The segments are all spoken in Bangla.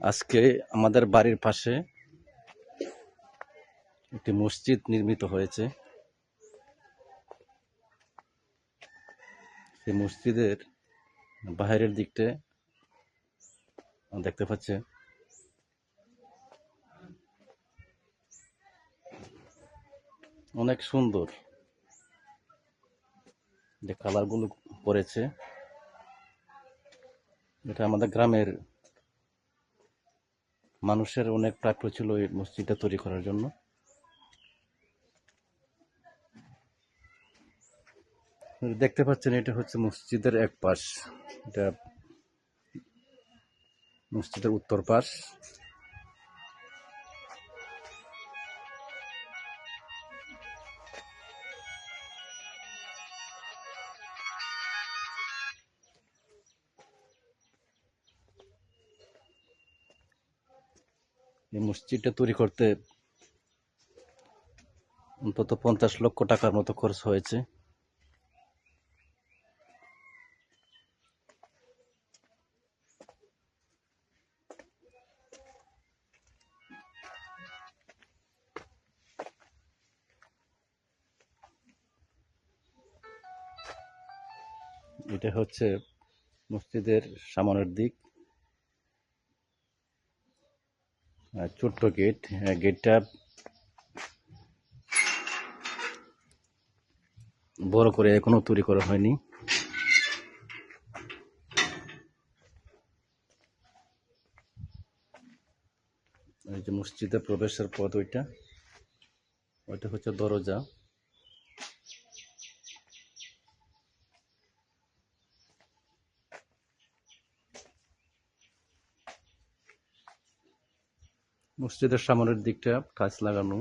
আজকে আমাদের বাড়ির পাশে একটি মসজিদ নির্মিত হয়েছে। সেই মসজিদের বাইরের দিকটা দেখতে পাচ্ছে অনেক সুন্দর, যে কালারগুলো করেছে। এটা আমাদের গ্রামের মানুষের অনেক প্রাপ্য ছিল এই মসজিদটা তৈরি করার জন্য। দেখতে পাচ্ছেন এটা হচ্ছে মসজিদের এক পাশ, এটা মসজিদের উত্তর পাশ। এই মসজিদটা তৈরি করতে অন্তত 50 লক্ষ টাকার মতো খরচ হয়েছে। এটা হচ্ছে মসজিদের সামনের দিক, ছোট্ট গেট। গেটটা বড় করে এখনো তৈরি করা হয়নি। এই যে মসজিদে প্রবেশের পথ, ওইটা হচ্ছে দরজা। মসজিদের সামনের দিকটা টাইলস লাগানো।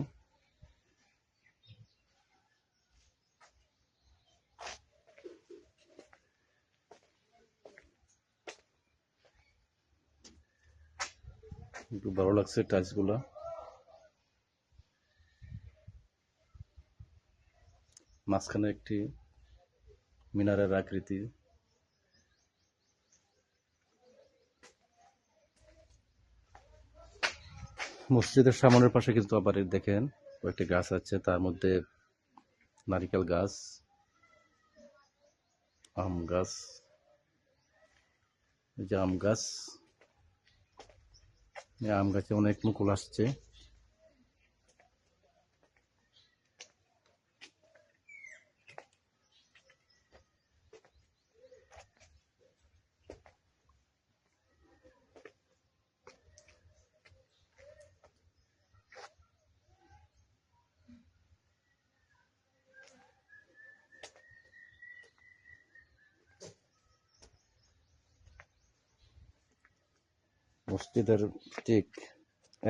একটু ভালো লাগছে টাইলস গুলা। মাঝখানে একটি মিনারের আকৃতি। মসজিদের সামনের পাশে কিন্তু আবার দেখেন কয়েকটি গাছ আছে, তার মধ্যে নারিকেল গাছ, আম গাছ। এই যে আম গাছ, এই আম গাছে অনেক মুকুল আসছে। মসজিদের ঠিক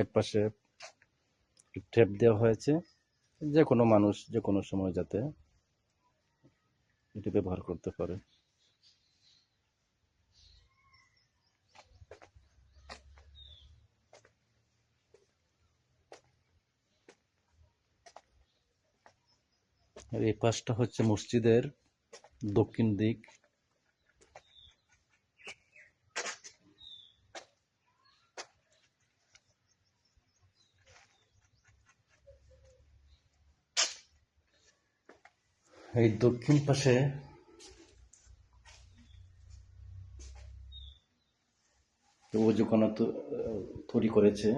এক পাশে ট্যাপ দেওয়া হয়েছে, যে কোনো মানুষ যে কোনো সময় যাতে এটি ব্যবহার করতে পারে। আর এই পাশটা হচ্ছে মসজিদের দক্ষিণ দিক। এই দক্ষিণ পাশে ওজুখানা তৈরি করেছে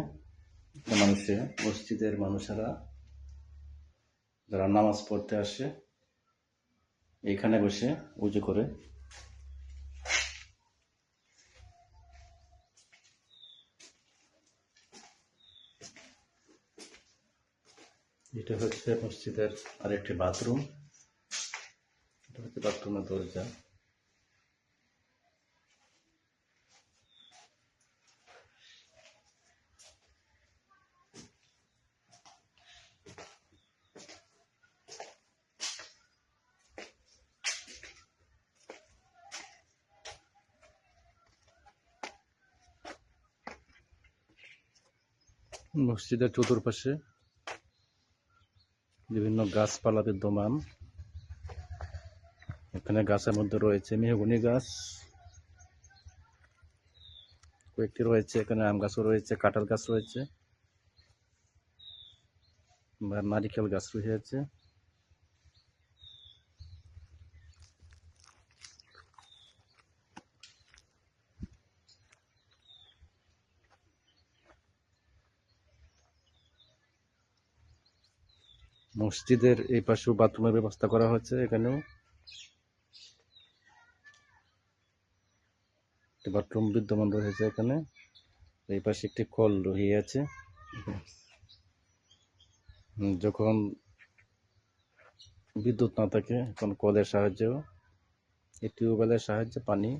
মানুষে, মসজিদের মানুষেরা যারা নামাজ পড়তে আসে এইখানে বসে উজু করে। এটা হচ্ছে মসজিদের আরেকটি বাথরুম। এটা হচ্ছে বাথরুমের দরজা। মসজিদের চতুর্পাশে বিভিন্ন গাছপালা বিদ্যমান। এখানে গাছের মধ্যে রয়েছে মেহগনি গাছ, কয়েকটি রয়েছে, এখানে আম গাছও রয়েছে, কাঁঠাল গাছ রয়েছে, বা নারিকেল গাছ রয়েছে। মসজিদের এই পাশেও বাথরুমের ব্যবস্থা করা হয়েছে। এখানেও একটি বাথরুম বিদ্যমান রয়েছে। এখানে এই পাশে একটি কল রয়েছে। যখন বিদ্যুৎ না থাকে তখন কলের সাহায্যেও, এই টিউবওয়েলের সাহায্যে পানি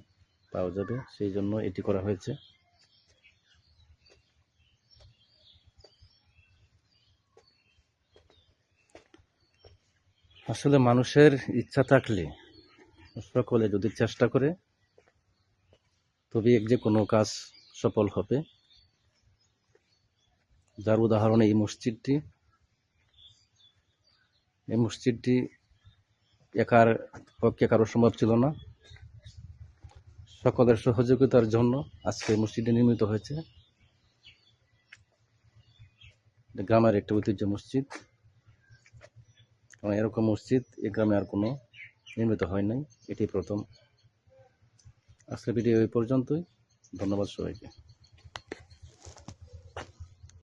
পাওয়া যাবে, সেই জন্য এটি করা হয়েছে। আসলে মানুষের ইচ্ছা থাকলে, সকলে যদি চেষ্টা করে, তবে যে কোনো কাজ সফল হবে। যার উদাহরণ এই মসজিদটি। এই মসজিদটি একার পক্ষে কারো সম্ভব ছিল না। সকলের সহযোগিতার জন্য আজকে মসজিদটি নির্মিত হয়েছে। গ্রামের একটি ঐতিহ্য মসজিদ, কারণ এরকম মসজিদ এই গ্রামে আর কোনো নির্মিত হয় নাই, এটি প্রথম। আজকের ভিডিও এই পর্যন্তই। ধন্যবাদ সবাইকে।